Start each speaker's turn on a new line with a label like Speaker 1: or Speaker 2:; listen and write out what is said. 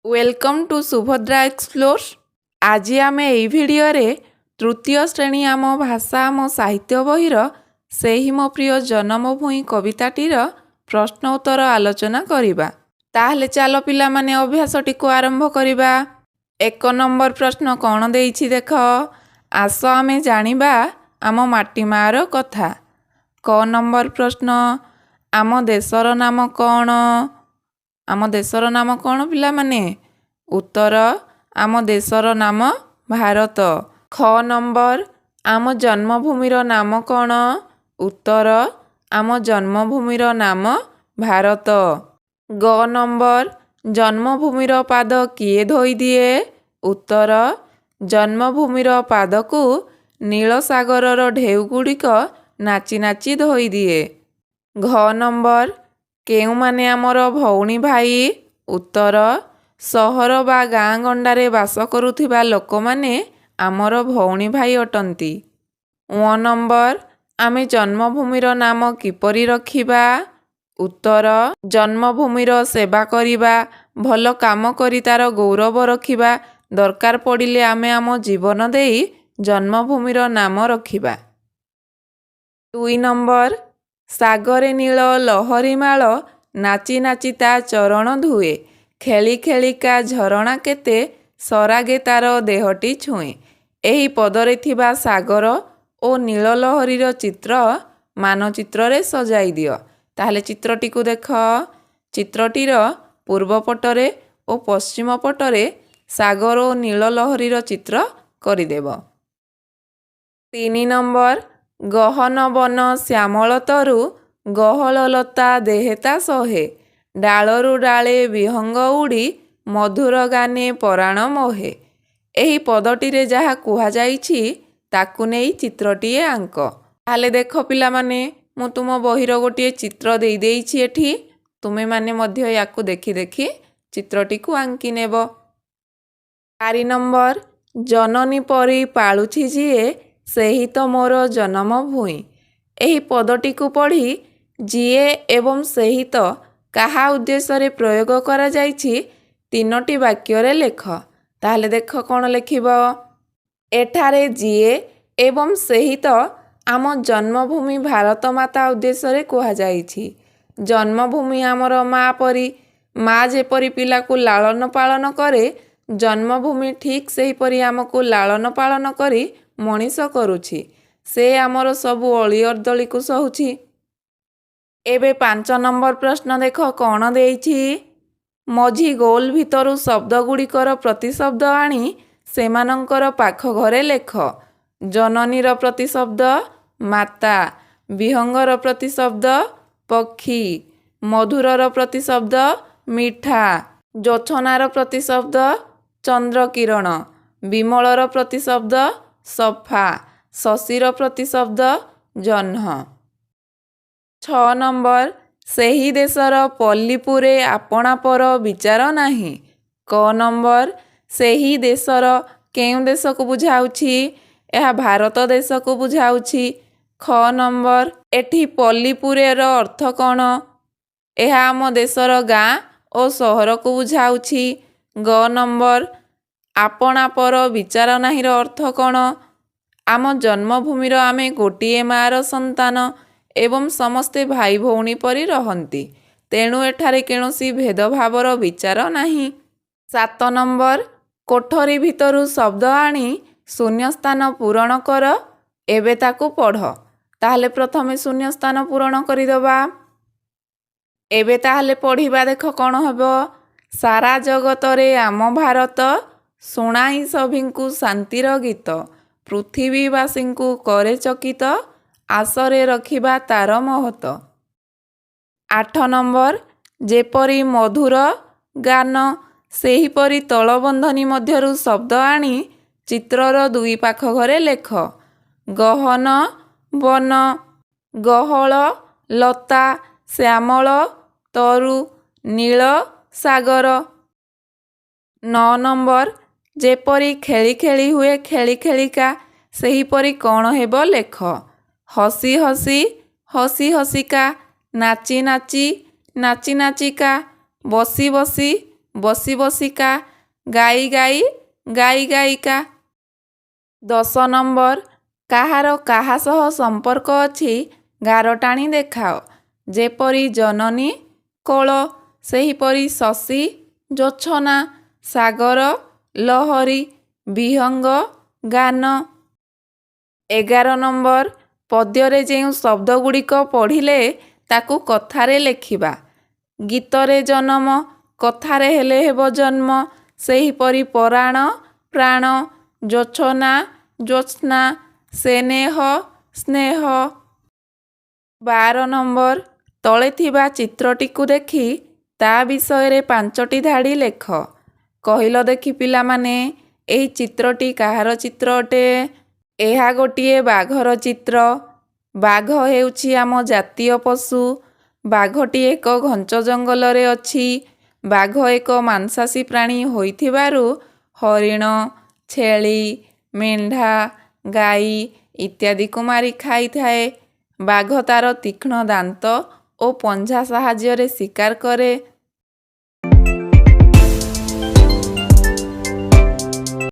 Speaker 1: Welcome to Subhadra explore. आज आम ये भिडियो तृतीय श्रेणी आम भाषा आम साहित्य बहिर से ही मो प्रिय जन्मभूमि कविताटीर प्रश्न उत्तर आलोचना करिबा। ताहले चलो पिला माने अभ्यासटी को आरंभ करिबा। 1 नंबर प्रश्न कौन देइछि देख। आस आमे जानिबा आम माटी मार कथा। क नंबर प्रश्न आम देशर नाम कौन। आम देशर नाम कौन पिला माने। उत्तर आम देशर नाम भारत। ख नंबर आम जन्मभूमिर नाम कौन। उत्तर आम जन्मभूमिर नाम भारत। ग नंबर जन्मभूमिर पाद किए धोई दिए। उत्तर जन्मभूमिर पाद को नीलसागरर ढेउ गुड़िक नाची नाची धोई दिए। घ नंबर केउ माने आमर भौणी भाई। उत्तर सहर बा गाँ गंडारे बास करुथिबा लोक माने आमर भौणी भाई अटंती। व नंबर आमे जन्मभूमिर नाम किपरि रखिबा। उत्तर जन्मभूमिर सेवा करिबा, भल काम करि तार गौरव रखिबा, दरकार पड़िले आमे आम जीवन देई जन्मभूमिर नाम रखिबा। 2 नंबर सागरे नील लहरी माल नाची नाची ता चरण धुए, खेली खेलिका झरणा केते सरागे तार देहटी छुए। एही पदरे थिबा सागर ओ नील लहरीर चित्र मानचित्र रे सजाई दियो। ताहले चित्रटी को देख। चित्रटीर पूर्व पटरे ओ पश्चिम पटरे सागर ओ नील लहरीर चित्र करिदेव। 3 नंबर गहन वन श्यामल तरु गहल लता देहेता सहे, डालरू डाले विहंग उड़ी मधुर गाने पराण मोहे। एही पदटीरे जहा कुहा जाइछि ताकु नेई चित्रटीए आंक। ताले देख पिला माने मु तुम बहिर गोटे चित्र देई देइछि एठी। तुमे माने मध्य याकु देखि देखि चित्रटी को आंकी नेब। 4 नंबर जननी परी पालुछि जिए सेही तो मोर जन्मभूमि। एही पदटी को पढ़ी जिए एवं सेही तो काहा उद्देश्य रे प्रयोग करा जाइछि 3टी वाक्य रे लेख। ताहले देख कौन लेखिब। एठारे जिए एवं सेही तो आम जन्मभूमि भारत माता उद्देश्य रे कुहा जाइछि। जन्मभूमि आमर माँ परी, माँ जेपरी पिला को लालन पालन करे, जन्मभूमि ठीक सेही परी आमको लालन पालन करी मनीष करुछि। से आमर सबु अली अर्दली को सहुछि। एबे 5 नंबर प्रश्न देख कौन देइछि। मझी गोल भितरु शब्द गुड़िकर प्रतिशब्द आनी सेमानंकर पाख घरे लेख। जननीर प्रतिशब्द माता, विहंगर प्रतिशब्द पक्षी, मधुरर प्रतिशब्द मिठा, जोछनार प्रतिशब्द चंद्रकिरण, विमलर प्रतिशब्द सफा, शशीर प्रतिशब्द जह्न। 6 नंबर सेही देशर पल्लीपुरे आपणा पर विचार नाही। क नंबर सेही देशर केउ देश को बुझाउछि। यह भारत देश को बुझाउछि। ख नंबर एठी पल्लीपुरेर अर्थ कौन। यह आम देशर गाँ और सहर को बुझाउछि। ग नंबर आपणा पर विचार नाहीर अर्थ कौन। आम जन्मभूमिर आमे गोटिए मार संतान एवं समस्ते भाई भौणी परी रहंती, तेणु एठारे केनोसी भेदभावर विचार नाही। 7 नंबर कोठरी भितरु शब्द आनी शून्यस्थान पूरण कर, एबे ताकु पढ़। ताहले प्रथमे शून्यस्थान पूरण करिदबा। एबे ताहले पढ़िबा देख कौन हबो। सारा जगतरे आम भारत, शुणाई सभिंकु शांतिर गीत, पृथ्वीवासींकु करे चकित, आसरे रखिबा तार महत। 8 नंबर जेपरी मधुर गान सेहीपरि तलबंधनी मध्यरु शब्द आनी चित्रर 2 पाख घरे लेख। गहन वन, गहल लता, श्यामल तरु, नील सागर। 9 नंबर जेपरी खेली खेली हुए खेली खेलिका सेहीपरि कौन हेबो लेख। हसी हसी, हसी हसिका, नाची नाची, नाची नाचिका, बसी बसी, ବସି ବସିକା, ଗାଇ ଗାଇ, ଗାଇ ଗାଇକା। 10 ନମ୍ବର, କାହାର କାହା ସହ ସମ୍ପର୍କ ଅଛି ଗାର ଟାଣି ଦେଖାଅ। ଯେପରି ଜନନୀ, କୋଳ, ସେହିପରି ଶଶୀ, ଜୋଛନା, ସାଗର, ଲହରୀ, ବିହଙ୍ଗ, ଗାନ। 11 ନମ୍ବର, ପଦ୍ୟରେ ଯେଉଁ ଶବ୍ଦଗୁଡ଼ିକ ପଢ଼ିଲେ ତାକୁ କଥାରେ ଲେଖିବା। ଗୀତରେ ଜନମ, କଥାରେ ହେଲେ ହେବ ଜନ୍ମ। ସେହିପରି ପରାଣ, ପ୍ରାଣ, ଜୋଛନା, ଜ୍ୟୋତ୍ସ୍ନା, ସେନେହ, ସ୍ନେହ। 12 ନମ୍ବର, ତଳେ ଥିବା ଚିତ୍ରଟିକୁ ଦେଖି ତା ବିଷୟରେ 5ଟି ଧାଡ଼ି ଲେଖ। କହିଲ ଦେଖି ପିଲାମାନେ, ଏହି ଚିତ୍ରଟି କାହାର ଚିତ୍ର ଅଟେ? ଏହା ଗୋଟିଏ ବାଘର ଚିତ୍ର। ବାଘ ହେଉଛି ଆମ ଜାତୀୟ ପଶୁ। ବାଘଟି ଏକ ଘଞ୍ଚ ଜଙ୍ଗଲରେ ଅଛି। ବାଘ ଏକ ମାଂସାଶୀ ପ୍ରାଣୀ ହୋଇଥିବାରୁ ହରିଣ, ଛେଳି, ମେଣ୍ଢା, ଗାଈ ଇତ୍ୟାଦିକୁ ମାରି ଖାଇଥାଏ। ବାଘ ତା'ର ତୀକ୍ଷ୍ଣ ଦାନ୍ତ ଓ ପଞ୍ଝା ସାହାଯ୍ୟରେ ଶିକାର କରେ।